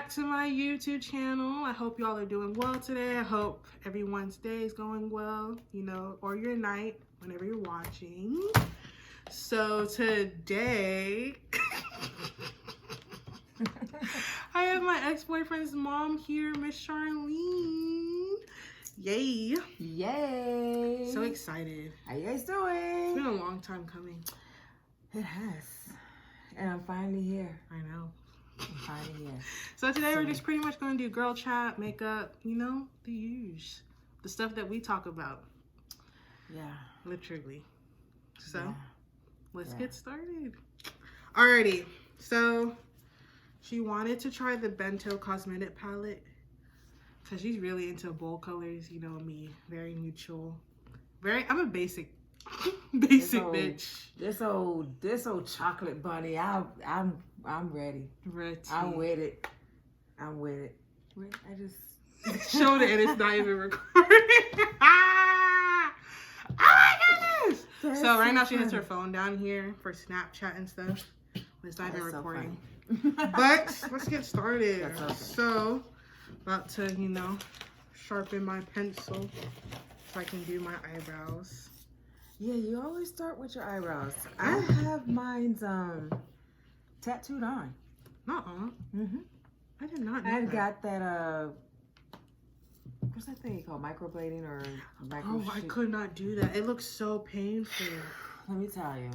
back to my YouTube channel. I hope y'all are doing well today. I hope everyone's day is going well, you know, or your night whenever you're watching. So today, I have my ex-boyfriend's mom here, Miss Charlene. Yay. Yay. So excited. How you guys doing? It's been a long time coming. It has. And I'm finally here. I know. I'm finally here. So today we're just pretty much going to do girl chat, makeup, you know, the usual. The stuff that we talk about. Yeah. Literally. So, yeah. let's get started. Alrighty. So, she wanted to try the Bento Cosmetic palette. Because she's really into bold colors, you know me. Very neutral. I'm a basic bitch. This old chocolate bunny. I'm ready. Ready. I'm with it. I just showed it and it's not even recording. Oh my goodness! So right now she has her phone down here for Snapchat and stuff. It's not even recording. But let's get started. So about to, you know, sharpen my pencil so I can do my eyebrows. Yeah, you always start with your eyebrows. I have mine's tattooed on. Mm-hmm. I did not know I that. got that what's that thing called? Microblading or micro I could not do that. It looks so painful. Let me tell you.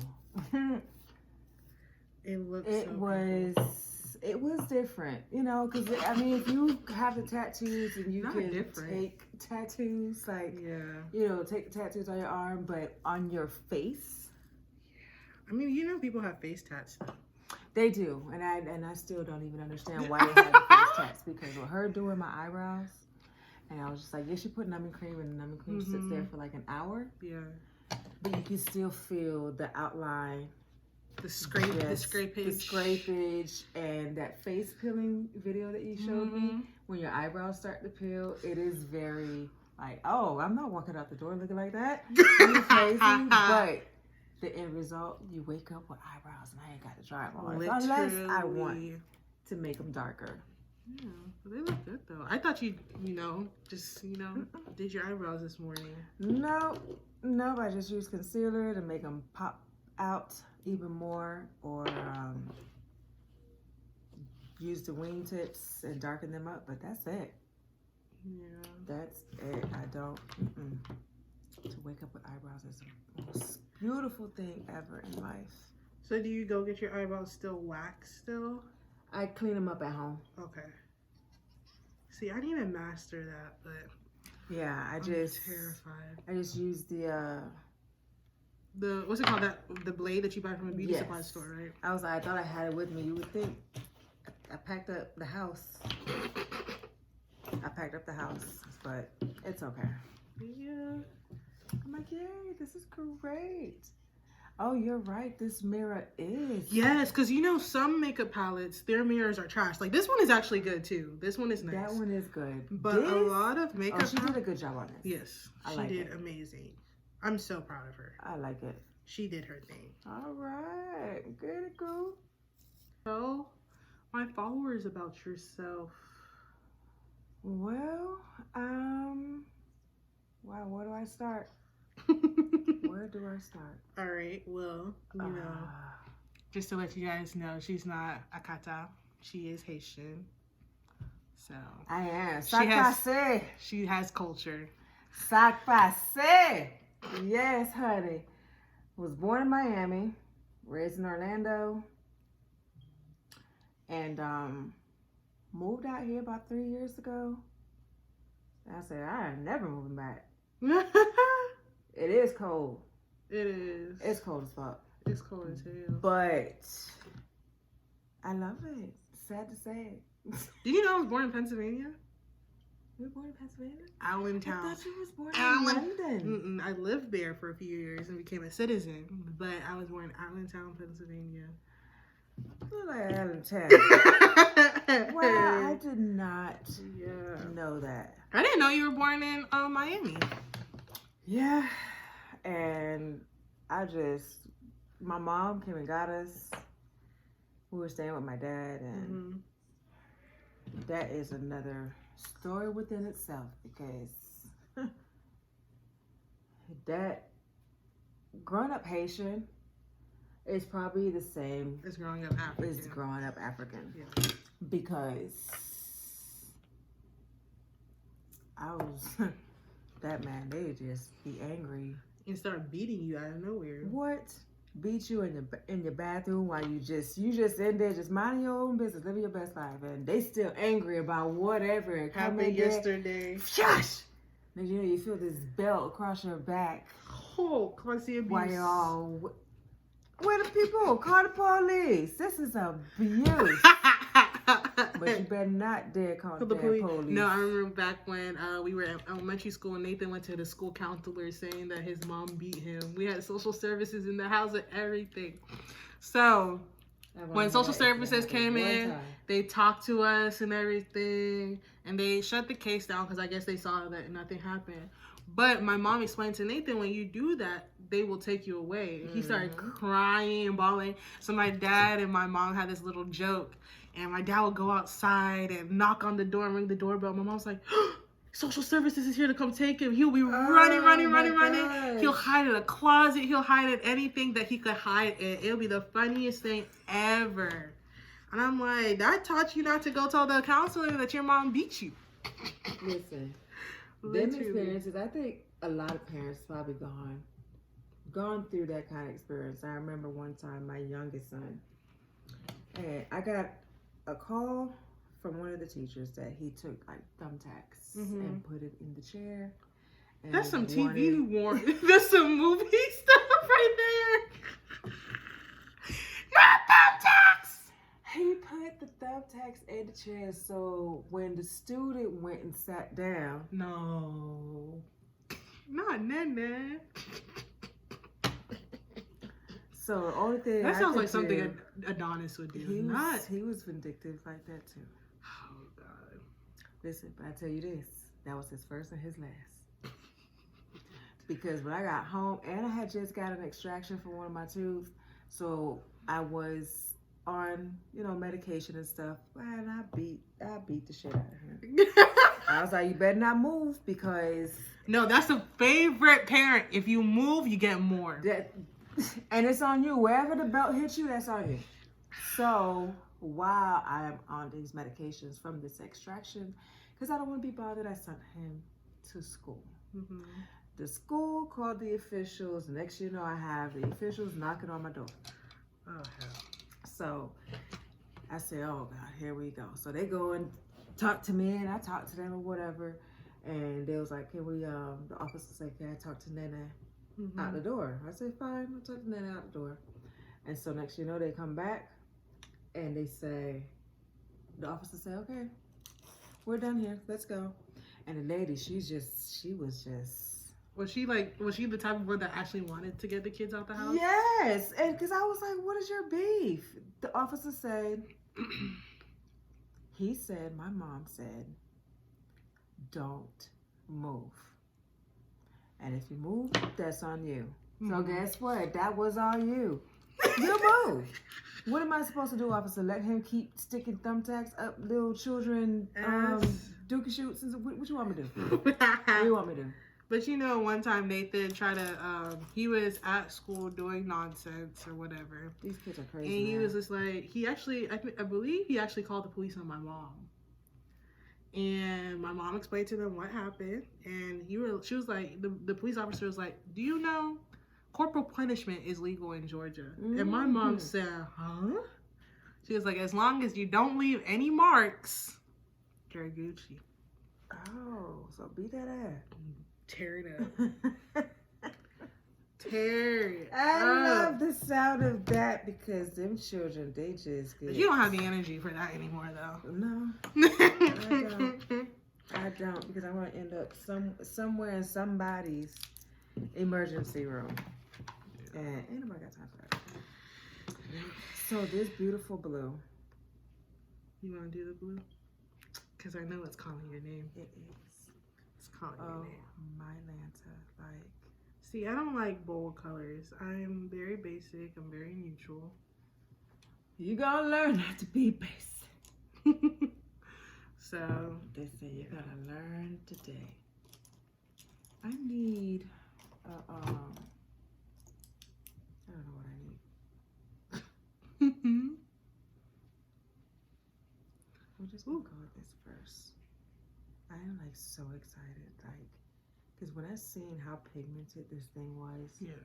It was different, you know, because I mean, if you have the tattoos and you can take tattoos, like, you know, take tattoos on your arm, but on your face. I mean, you know, people have face tats. They do, and I still don't even understand why they have the face tats, because with her doing my eyebrows, and I was just like, yeah, she put numbing cream, and the numbing cream sits there for like an hour. Yeah. But you can still feel the outline. The scrapage, and that face peeling video that you showed me, when your eyebrows start to peel, it is very like, oh, I'm not walking out the door looking like that. You're crazy, but the end result, you wake up with eyebrows, and I ain't got to try them on unless I want to make them darker. Yeah, but they look good though. I thought you know, just, you know, did your eyebrows this morning. No, I just used concealer to make them pop out even more, or use the wingtips and darken them up, but that's it. Yeah, that's it. I don't to wake up with eyebrows is the most beautiful thing ever in life. So do you go get your eyebrows still waxed still? I clean them up at home. Okay. See, I need to master that, but yeah, I'm terrified. I just use the what's it called, the blade that you buy from a beauty supply store, right? I thought I had it with me. You would think. I packed up the house. But it's okay. Yeah. I'm like, yay, this is great. Oh, you're right. This mirror is. Yes, because you know some makeup palettes, their mirrors are trash. Like this one is actually good too. This one is nice. That one is good. But a lot of makeup. She did a good job on this. Yes, she did amazing. I'm so proud of her. I like it. She did her thing. All right. Good, cool. Tell my followers about yourself. Well, wow, where do I start? Where do I start? All right, well, you know, just to let you guys know, she's not Akata. She is Haitian. So. I am. She has culture. Sac passe. Yes, honey. Was born in Miami, raised in Orlando, and moved out here about 3 years ago. I said, I am never moving back. It is cold. It is. It's cold as fuck. It's cold as hell. But I love it. Sad to say. Did you know I was born in Pennsylvania? You were born in Pennsylvania? Allentown. I thought you was born in London. I lived there for a few years and became a citizen, but I was born in Allentown, Pennsylvania. You look like Allentown. Wow, I did not know that. I didn't know you were born in Miami. Yeah, and my mom came and got us. We were staying with my dad, and that is another story within itself, because that growing up Haitian is probably the same as growing up African. As growing up African. Yeah. Because I was that man, they just be angry and start beating you out of nowhere. What? Beat you in your bathroom while you just in there just minding your own business, living your best life, and they still angry about whatever happened yesterday. Shush! And you know you feel this belt across your back. Oh, classy abuse. While y'all, where the people? Call the police. This is abuse. But you better not dare call the police. No, I remember back when we were at elementary school and Nathan went to the school counselor saying that his mom beat him. We had social services in the house and everything. So when social services came in, they talked to us and everything. And they shut the case down because I guess they saw that nothing happened. But my mom explained to Nathan, when you do that, they will take you away. He started crying and bawling. So my dad and my mom had this little joke. And my dad would go outside and knock on the door and ring the doorbell. My mom's like, social services is here to come take him. He'll be running. He'll hide in a closet. He'll hide in anything that he could hide in. It'll be the funniest thing ever. And I'm like, that taught you not to go tell the counselor that your mom beat you. Listen, them experiences, I think a lot of parents probably gone through that kind of experience. I remember one time my youngest son, and I got a call from one of the teachers that he took like thumbtacks and put it in the chair. And that's some TV warning. That's some movie stuff right there. Not thumbtacks! He put the thumbtacks in the chair, so when the student went and sat down. No. Not Nene. So the only thing that sounds like something Adonis would do. He was vindictive like that too. Oh God! Listen, but I tell you this, that was his first and his last. Because when I got home, and I had just got an extraction from one of my tubes, so I was on medication and stuff, and I beat the shit out of him. I was like, you better not move, because no, that's a favorite parent. If you move, you get more. And it's on you. Wherever the belt hits you, that's on you. So while I am on these medications from this extraction, because I don't want to be bothered, I sent him to school. The school called the officials. Next thing you know, I have the officials knocking on my door. Oh, hell. So I said, oh, God, here we go. So they go and talk to me, and I talk to them or whatever. And they was like, can we, the officer said, can I talk to Nene? Out the door. I said, fine, I'll talk to Nene out the door. And so next you know, they come back and they say, the officer said, okay, we're done here, let's go. And the lady, Was she the type of one that actually wanted to get the kids out the house? Yes, and because I was like, what is your beef? The officer said, my mom said, don't move. And if you move, that's on you. So guess what? That was all you. You moved. What am I supposed to do, officer? Let him keep sticking thumbtacks up little children, dookie shoots? What you want me to do? What do you want me to do? But one time Nathan tried to, he was at school doing nonsense or whatever. These kids are crazy. And he was just like, I believe he actually called the police on my mom. And my mom explained to them what happened, and she was like, the police officer was like, do you know corporal punishment is legal in Georgia? And my mom said, huh? She was like, as long as you don't leave any marks, you're Gucci. Oh, so beat that ass. Tear it up. Tear it I love the sound of that, because them children, they just get... But you don't have the energy for that anymore, though. No, I don't, because I want to end up somewhere in somebody's emergency room. And ain't nobody got time for that. So this beautiful blue. You want to do the blue? Because I know it's calling your name. It is. It's calling your name. My Lanta, like... See, I don't like bold colors. I'm very basic. I'm very neutral. You gotta learn not to be basic. So they say you gotta learn today. I need I don't know what I need. We'll just go with this first. I am like so excited, like, because when I seen how pigmented this thing was, yeah,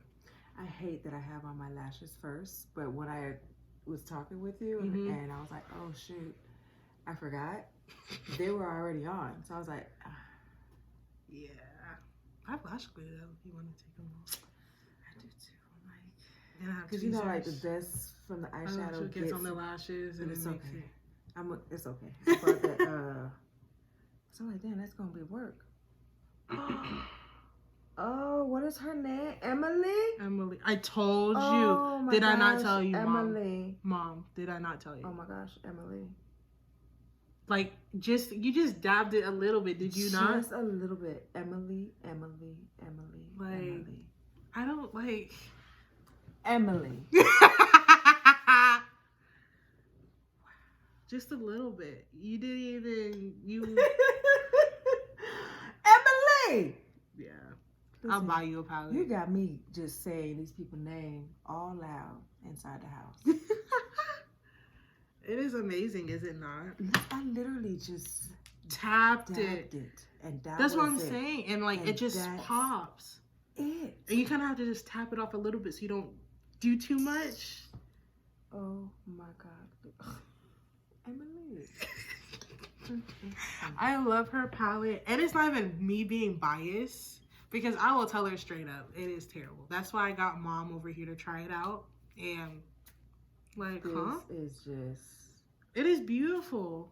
I hate that I have on my lashes first, but when I was talking with you and I was like, oh shoot, I forgot, they were already on. So I was like, yeah. I have lash glue though. If you want to take them off, I do too. I'm like, because you know, like the dust from the eyeshadow gets on the lashes, and it's it okay. makes it. It's okay. I bought that. So I'm like, damn, that's gonna be work. Oh, what is her name? Emily. I told Oh, you. my Did I not gosh, tell you, Emily? Mom, did I not tell you? Oh my gosh, Emily. Like, you just dabbed it a little bit, did you not? Just a little bit. Emily. Like, I don't like Emily. Just a little bit. You didn't even Emily. Yeah. Listen, I'll buy you a palette. You got me just saying these people's names all loud inside the house. It is amazing, is it not? I literally just tapped it. And that's what I'm saying. And like, it just pops. And you kind of have to just tap it off a little bit so you don't do too much. Oh my God. Emily. I love her palette. And it's not even me being biased, because I will tell her straight up, it is terrible. That's why I got Mom over here to try it out. And like, this is just... It is beautiful.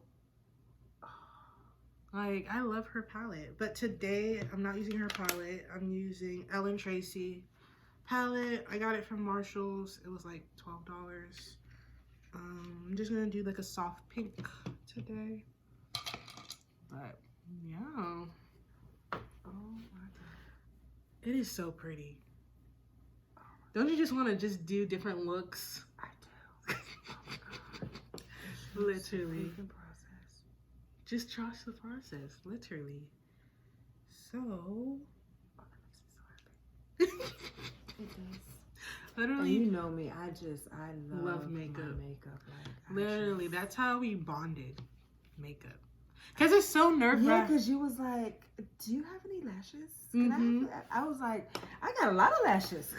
Like, I love her palette. But today, I'm not using her palette. I'm using Ellen Tracy palette. I got it from Marshall's. It was like $12. I'm just going to do like a soft pink today. But, yeah. Oh, my God. It is so pretty. Don't you just want to just do different looks? I do. Literally. Just trust the process, literally. So, it does. Literally, and you know me, I love makeup. My makeup. Like, literally, that's how we bonded. Makeup, because it's so nerve-wracking. Yeah, because you was like, "Do you have any lashes?" I was like, "I got a lot of lashes."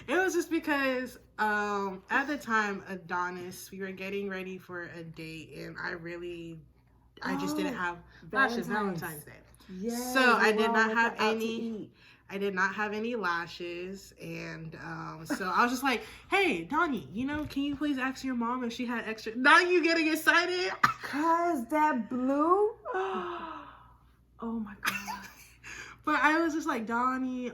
It was just because at the time, Adonis, we were getting ready for a date, and I just didn't have lashes. Valentine's Day. Yes, so I did not have any. I did not have any lashes, and so I was just like, "Hey, Donnie, can you please ask your mom if she had extra?" Now you getting excited? Cause that blue. Oh my God. But I was just like, Donnie,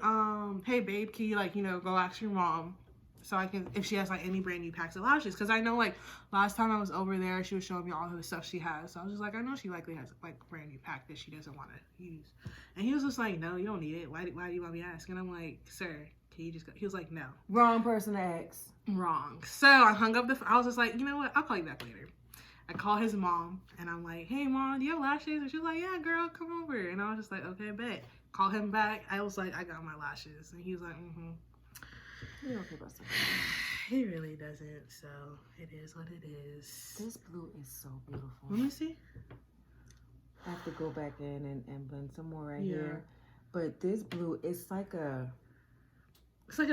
hey babe, can you go ask your mom so I can, if she has like any brand new packs of lashes, because I know like last time I was over there, she was showing me all the stuff she has, so I was just like, I know she likely has like a brand new pack that she doesn't want to use, and he was just like, no, you don't need it. Why do you want me to ask? And I'm like, sir, can you just go? He was like, no. Wrong person to ask. Wrong. So I hung up I was just like, you know what? I'll call you back later. I call his mom and I'm like, hey mom, do you have lashes? And she's like, yeah, girl, come over. And I was just like, okay, bet. Call him back. I was like, I got my lashes. And he was like, He don't care about stuff. He really doesn't. So it is what it is. This blue is so beautiful. Let me see. I have to go back in and blend some more here. But this blue, it's like an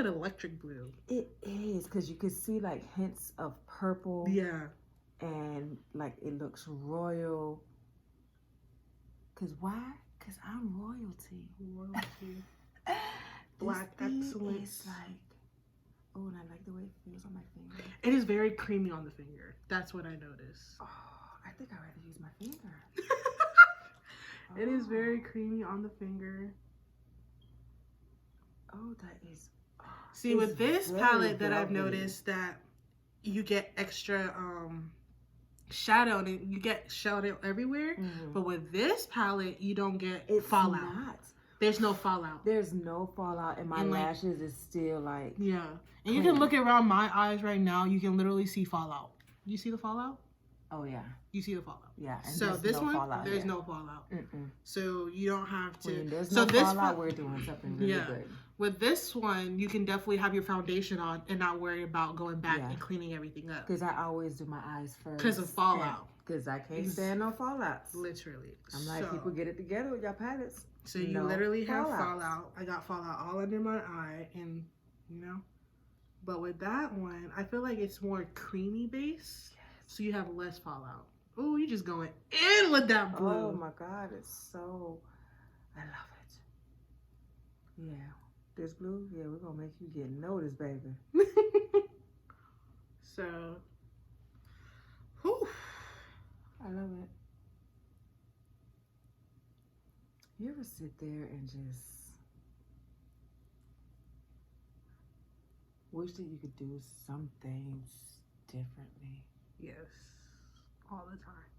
electric blue. It is, because you can see like hints of purple. Yeah. And like it looks royal. Because why? Because I'm royalty. Black excellence. It's like, oh, and I like the way it feels on my finger. It is very creamy on the finger. That's what I noticed. Oh, I think I'd rather use my finger. It is very creamy on the finger. Oh, that is... See, with this palette that I've noticed that you get extra shadow, and you get shadow everywhere. But with this palette, you don't get fallout. There's no fallout. There's no fallout, and my lashes is still like... Yeah. And you can look around my eyes right now. You can literally see fallout. You see the fallout? Oh, yeah. You see the fallout. Yeah. And so this no one, there's no fallout. So you don't have to. When there's no fallout, we're doing something really good. With this one, you can definitely have your foundation on and not worry about going back and cleaning everything up. Because I always do my eyes first. Because of fallout. Because I can't stand no fallouts. Literally. I'm like, people get it together with your palettes. So you literally have fallout. I got fallout all under my eye, and But with that one, I feel like it's more creamy base, so you have less fallout. Oh, you just going in with that blue. Oh my God, it's so, I love it. Yeah, this blue, yeah, we're gonna make you get noticed, baby. So, whew. I love it. You ever sit there and just wish that you could do some things differently? Yes, all the time.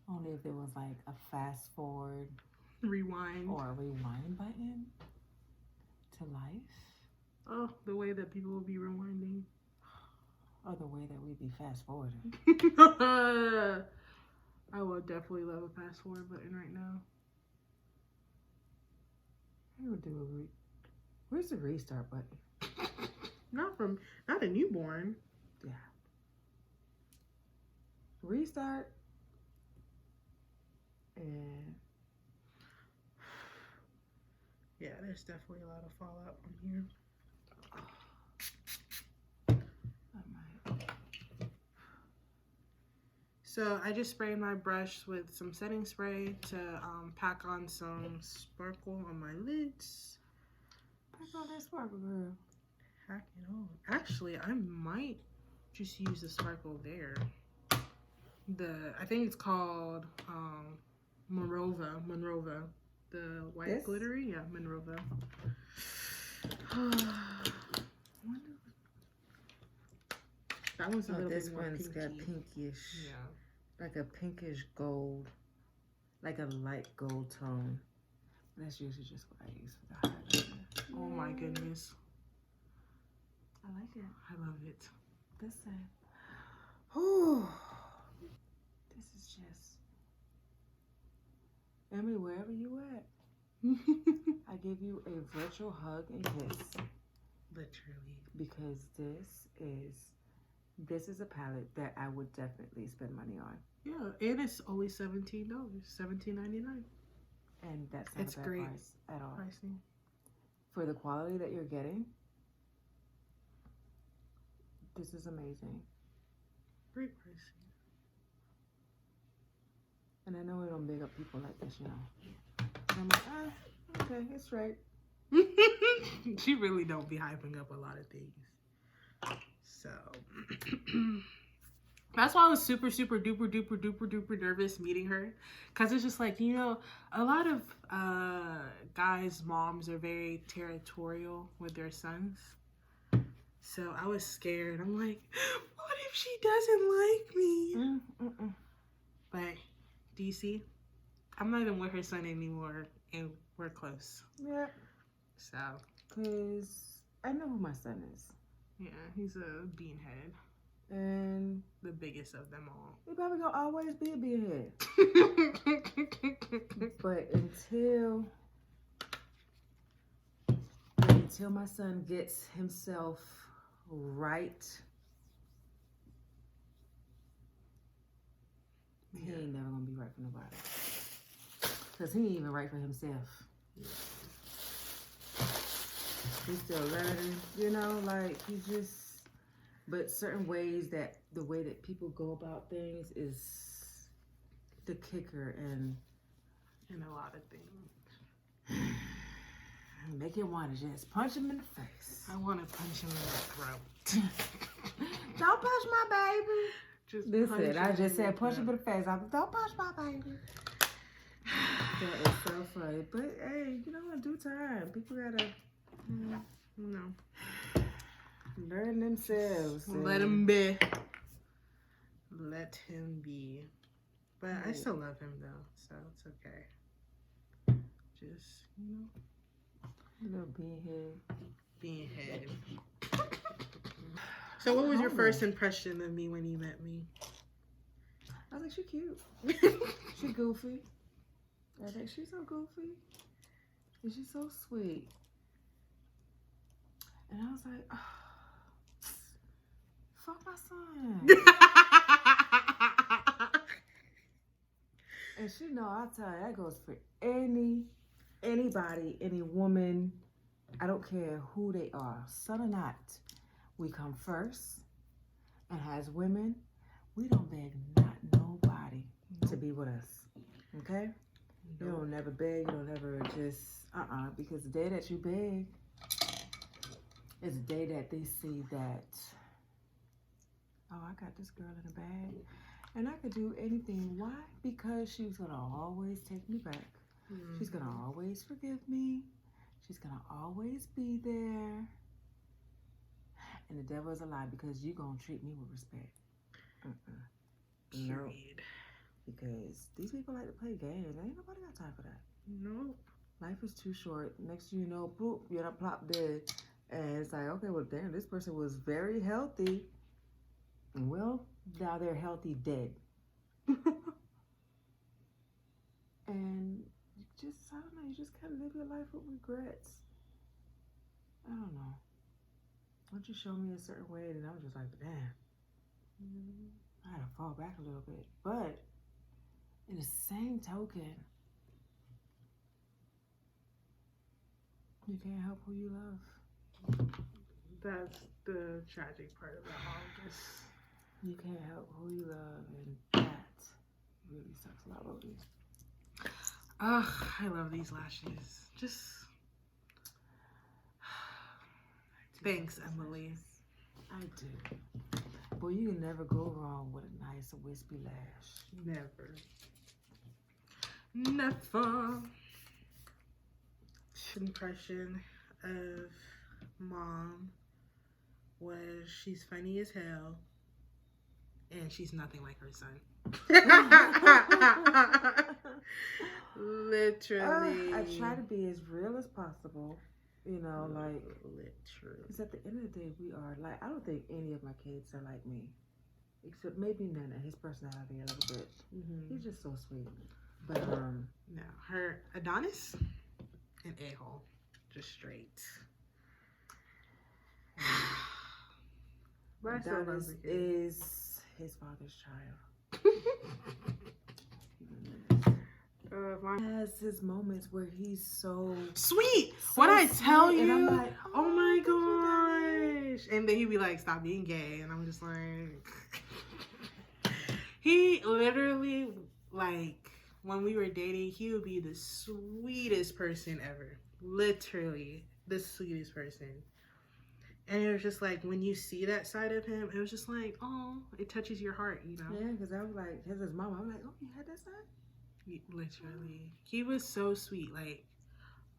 Only if there was like a fast forward, rewind, or a rewind button to life. Oh, the way that people will be rewinding. Or the way that we'd be fast forwarding. I would definitely love a fast forward button right now. I would do where's the restart button? Not a newborn. Yeah. Restart. And yeah, there's definitely a lot of fallout from here. So I just sprayed my brush with some setting spray to pack on some sparkle on my lids. Pack on that sparkle, girl. Pack it on. Actually, I might just use the sparkle there. I think it's called Monrova. The white glittery, yeah, Monrova. That one's a little bit more pinky. This one's got pinkish. Yeah. Like a pinkish gold. Like a light gold tone. That's usually just what I use for the highlighter. Oh my goodness. I like it. I love it. This side. Oh, this is just. Emily, wherever you at, I give you a virtual hug and kiss. Literally. Because this is a palette that I would definitely spend money on. Yeah, and it's only $17, $17.99. And that's not a bad price at all. Pricing. For the quality that you're getting, this is amazing. Great pricing. And I know we don't big up people like this, you know. So I'm like, okay, it's right. She really don't be hyping up a lot of things. So that's why I was super duper nervous meeting her, because it's just like, a lot of guys' moms are very territorial with their sons. So I was scared. I'm like, what if she doesn't like me? But do you see? I'm not even with her son anymore, and we're close. Yeah. So. Because I know who my son is. Yeah, he's a beanhead. And the biggest of them all. He probably gonna always be a beanhead. But until my son gets himself right, he ain't never gonna be right for nobody. Cause he ain't even right for himself. Yeah. He's still learning, like he's just, but certain ways the way that people go about things is the kicker and a lot of things. Make him want to just punch him in the face. I want to punch him in the throat. Don't punch my baby. Listen, I just said punch him in the face. Don't punch my baby. That is so funny. But hey, in due time, people gotta learn themselves. Let him be. Let him be. But I still love him though, so it's okay. Just, little beanhead. Beanhead. So what was your first impression of me when you met me? I was like, she cute. She goofy. I was like, she's so goofy. And she's so sweet. And I was like, oh, fuck my son. And she know, I'll tell you, that goes for anybody, any woman. I don't care who they are, son or not. We come first. And as women, we don't beg not nobody to be with us. Okay? You don't never beg, you don't ever just, because the day that you beg is the day that they see that, oh, I got this girl in a bag, and I could do anything. Why? Because she's going to always take me back. Mm-hmm. She's going to always forgive me. She's going to always be there. And the devil is a lie, because you're going to treat me with respect. No. Because these people like to play games. Ain't nobody got time for that. Nope. Life is too short. Next thing you know, boop, you're not plop dead. And it's like, okay, well, damn, this person was very healthy. Well, now they're healthy dead. And you just, I don't know, you just kind of live your life with regrets. I don't know. Once you show me a certain way, then I'm just like, damn. I had to fall back a little bit. But in the same token, you can't help who you love. That's the tragic part about all of this. You can't help who you love, and that really sucks a lot, Rody. Ugh, I love these lashes. Just thanks, Emily. I do. Boy, you can never go wrong with a nice wispy lash. Never. Never. Impression of mom was she's funny as hell, and she's nothing like her son. Literally. I try to be as real as possible. You know, like, literally. Because at the end of the day, we are like, I don't think any of my kids are like me. Except maybe Nana, his personality a little bit. Mm-hmm. He's just so sweet. But, no, her Adonis, an a-hole. Just straight. Adonis is his father's child. Has his moments where he's so sweet. What I tell you, and I'm like, oh my gosh. And then he'd be like, stop being gay. And I'm just like, he literally, like, when we were dating, he would be the sweetest person ever. Literally the sweetest person. And it was just like, when you see that side of him, it was just like, oh, it touches your heart, you know? Yeah, because I was like, his mama, I'm like, oh, you had that side? Literally. He was so sweet. Like,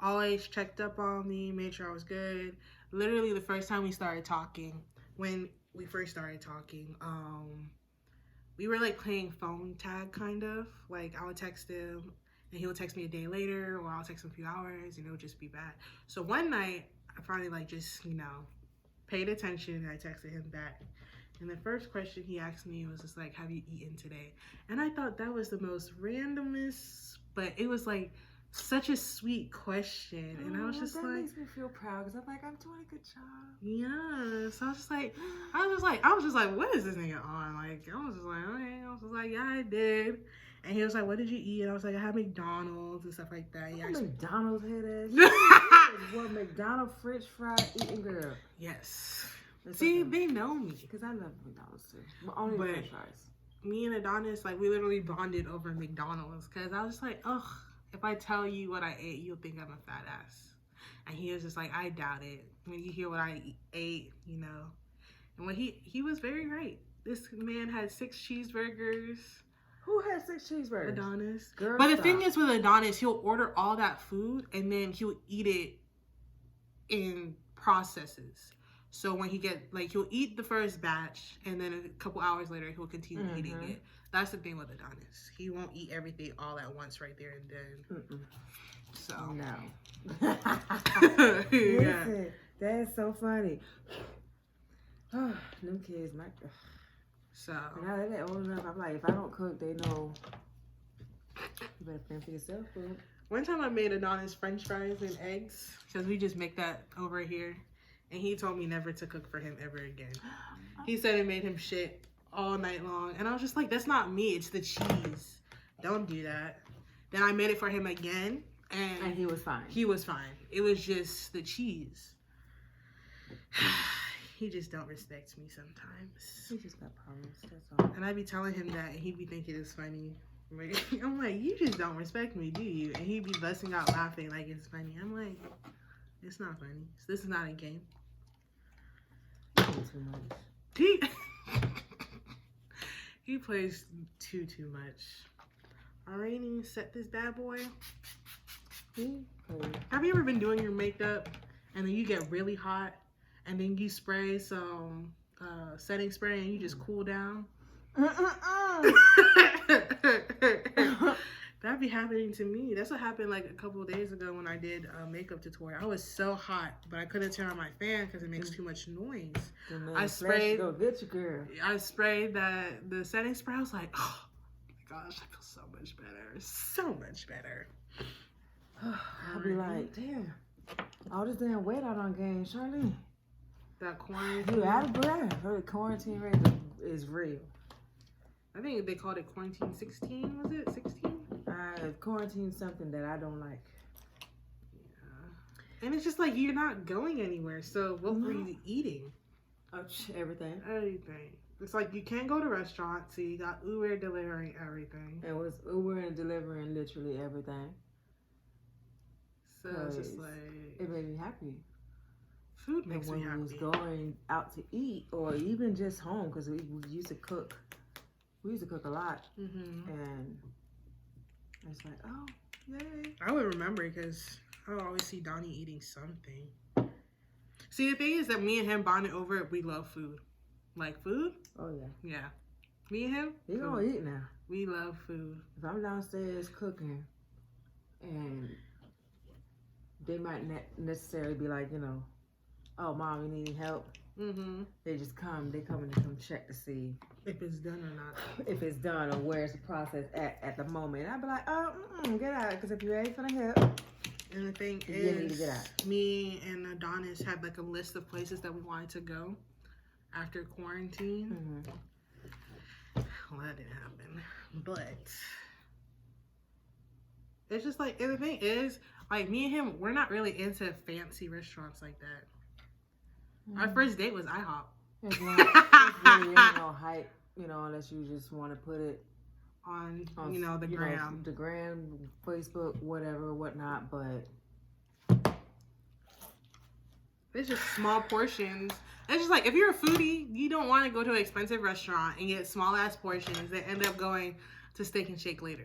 always checked up on me, made sure I was good. Literally, the first time we started talking, when we first started talking, we were like playing phone tag, kind of. Like, I would text him, and he would text me a day later, or I'll text him a few hours, and it would just be bad. So one night, I finally, like, just, you know, paid attention, and I texted him back. And the first question he asked me was just like, have you eaten today? And I thought that was the most randomest, but it was like such a sweet question. And I was just that like, makes me feel proud, because I'm like, I'm doing a good job. Yeah. So I was just like, what is this nigga on? Like, I was just like, okay. I was just like, yeah, I did. And he was like, what did you eat? And I was like, I had McDonald's and stuff like that. Yeah, McDonald's head ass. What McDonald's French fry eating girl? Yes. See, they know me. Because I love McDonald's too. But only French fries. Me and Adonis, like, we literally bonded over McDonald's. Because I was just like, ugh, if I tell you what I ate, you'll think I'm a fat ass. And he was just like, I doubt it. When you hear what I ate, you know. And when he was very right. This man had 6 cheeseburgers. Who has 6 cheeseburgers? Adonis. Girl, but the thing is with Adonis, he'll order all that food and then he'll eat it in processes. So when he'll eat the first batch and then a couple hours later he'll continue eating it. That's the thing with Adonis. He won't eat everything all at once right there and then. So. No. Yeah. Listen, that's so funny. Them kids, So now that they're old enough, I'm like, if I don't cook, they know. You better fend for yourself, bro. one time I made Adonis French fries and eggs because we just make that over here, and he told me never to cook for him ever again. He said it made him shit all night long, and I was just like, that's not me, it's the cheese. Don't do that. Then I made it for him again, and he was fine. He was fine. It was just the cheese. He just don't respect me sometimes. He just got problems, that's all. And I be telling him that, and he'd be thinking it's funny. I'm like, you just don't respect me, do you? And he'd be busting out laughing like it's funny. I'm like, it's not funny. This is not a game. Too much. He plays too much. Alright, need to set this bad boy. Have you ever been doing your makeup and then you get really hot and then you spray some setting spray and you just cool down? That be happening to me. That's what happened like a couple of days ago when I did a makeup tutorial. I was so hot, but I couldn't turn on my fan because it makes too much noise. I sprayed. Go get you, girl. I sprayed the setting spray. I was like, oh my gosh, I feel so much better. So much better. I'll be like, damn, all this damn weight I done gained, Charlene. That quarantine. You out of breath. Her quarantine rate is real. I think they called it quarantine 16. Was it 16? Quarantine something that I don't like. Yeah. And it's just like you're not going anywhere. So what were you eating? Everything. Everything. It's like you can't go to restaurants, so you got Uber delivering everything. It was Uber and delivering literally everything. So it's just like it made me happy. Food makes me happy. When we was going out to eat or even just home, because we used to cook. We used to cook a lot, and it's like, oh, yay! I would remember because I would always see Donnie eating something. See, the thing is that me and him bonded over it. We love food. Like food? Oh, yeah. Yeah. Me and him? We gonna eat now. We love food. If I'm downstairs cooking, and they might not necessarily be like, you know, oh, Mom, you need help? They just come. They come and they come check to see if it's done or not. If it's done or where's the process at the moment. I'd be like, oh, get out. Because if you ain't gonna help. And the thing you is, need to get out. Me and Adonis had like a list of places that we wanted to go after quarantine. Well, that didn't happen. But it's just like, and the thing is, like me and him, we're not really into fancy restaurants like that. Our first date was IHOP. It's really ain't no hype, you know, unless you just want to put it on you know, the gram. The gram, Facebook, whatever, whatnot, but it's just small portions. It's just like, if you're a foodie, you don't want to go to an expensive restaurant and get small ass portions that end up going to Steak and Shake later.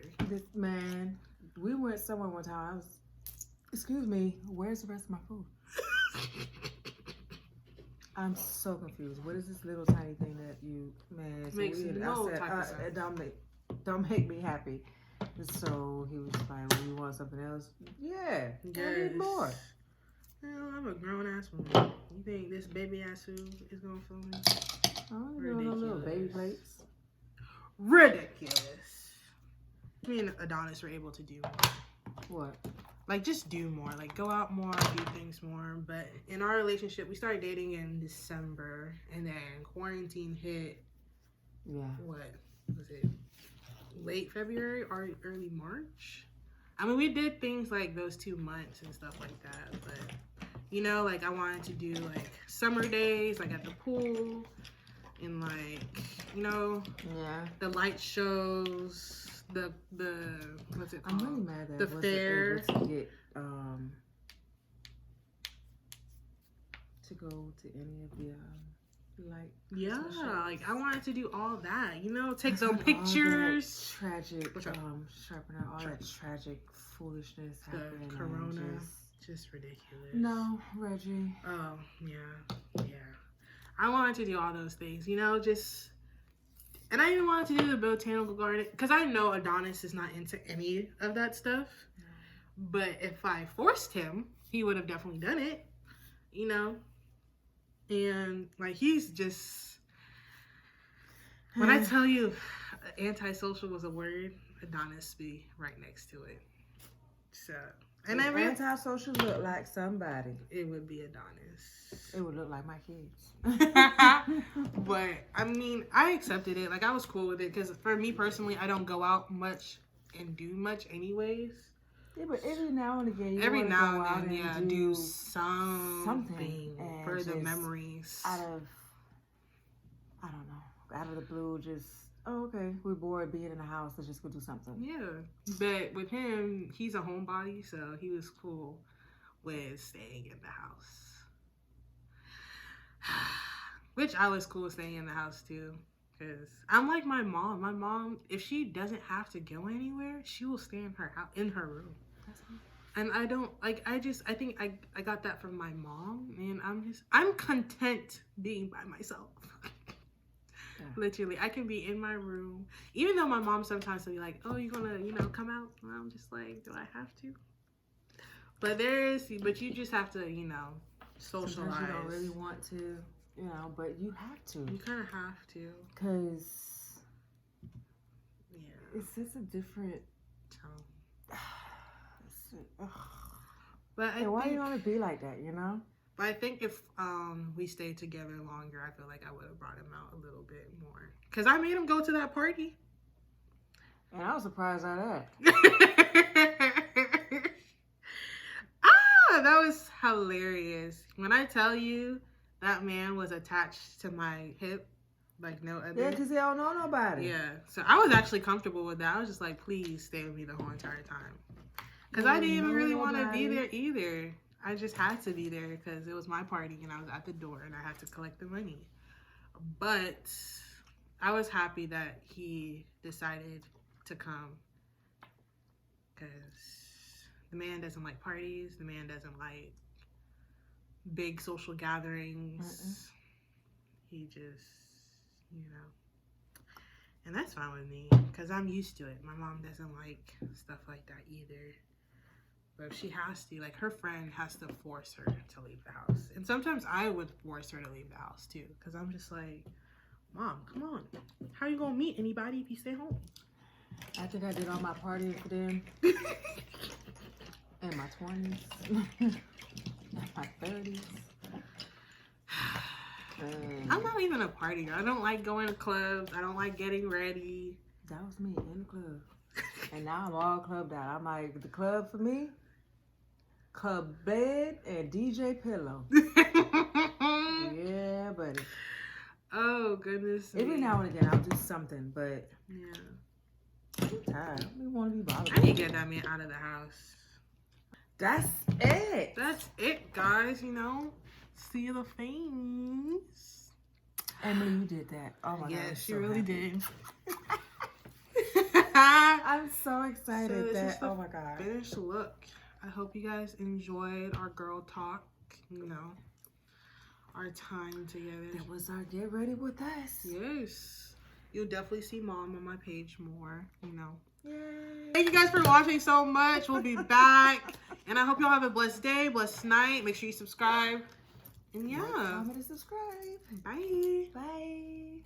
Man, we went somewhere one time. Excuse me, where's the rest of my food? I'm so confused. What is this little tiny thing that you, man? So makes no type of sense. It don't make me happy. So he was like, well, you want something else? Yeah, I need more. Hell, I'm a grown ass woman. You think this baby ass food is gonna fill me? Oh, ridiculous. Little baby plates. Ridiculous. Me and Adonis were able to do more. What? Like, just do more. Like, go out more, do things more. But in our relationship, we started dating in December. And then quarantine hit. Yeah. What was it? Late February or early March? I mean, we did things like those 2 months and stuff like that. But, you know, like, I wanted to do, like, summer days, like, at the pool. And, like, you know, the light shows. The what's it called? I'm really mad that the fair able to get to go to any of the like I wanted to do all that, you know, take some pictures. Tragic sharpen out all that tragic foolishness happening. Corona, just ridiculous. No, Reggie. Oh yeah. I wanted to do all those things, you know, just. And I even wanted to do the botanical garden because I know Adonis is not into any of that stuff. But if I forced him, he would have definitely done it, you know. And like he's just, when I tell you antisocial was a word, Adonis be right next to it. So, and I mean, antisocial look like somebody. It would be Adonis. It would look like my kids. But I mean, I accepted it. Like I was cool with it because for me personally, I don't go out much and do much anyways. Yeah, but every now and again, do something for the memories. Out of the blue, just okay, we're bored being in the house. Let's just go do something. Yeah, but with him, he's a homebody, so he was cool with staying in the house. Which I was cool with staying in the house too. Because I'm like my mom. My mom, if she doesn't have to go anywhere, she will stay in her house, in her room. And I don't, like, I think I got that from my mom. And I'm content being by myself. Yeah. Literally, I can be in my room. Even though my mom sometimes will be like, oh, you gonna, come out? And I'm just like, do I have to? But you just have to, socialize. Sometimes you don't really want to. But you have to. You kind of have to. Because it's just a different tone. But why you want to be like that, But I think if we stayed together longer, I feel like I would have brought him out a little bit more. Because I made him go to that party. And I was surprised at that. That was hilarious. When I tell you, that man was attached to my hip like no other. Yeah, because they don't know nobody. Yeah. So I was actually comfortable with that. I was just like, please stay with me the whole entire time. Because I didn't even really want to be there either. I just had to be there because it was my party and I was at the door and I had to collect the money. But I was happy that he decided to come because the man doesn't like parties. The man doesn't like big social gatherings. He just, and that's fine with me because I'm used to it. My mom doesn't like stuff like that either. But if she has to, like her friend has to force her to leave the house. And sometimes I would force her to leave the house too. Because I'm just like, Mom, come on. How are you going to meet anybody if you stay home? I think I did all my partying for them. In my 20s. My 30s. I'm not even a partier. I don't like going to clubs. I don't like getting ready. That was me in the club. And now I'm all clubbed out. I'm like, the club for me, club bed and DJ pillow. Yeah, buddy. Oh, goodness. Every now and again, I'll do something, but yeah. I'm tired. I don't even want to be bothered. I need to get that man out of the house. That's it. That's it, guys. See the things. Emily, you did that. Oh my God. Yeah, she really did. I'm so excited oh my God. Finished look. I hope you guys enjoyed our girl talk, our time together. That was our get ready with us. Yes. You'll definitely see Mom on my page more, Yay. Thank you guys for watching so much. We'll be back. And I hope y'all have a blessed day, blessed night. Make sure you subscribe. And yeah. Like, comment, and subscribe. Bye. Bye.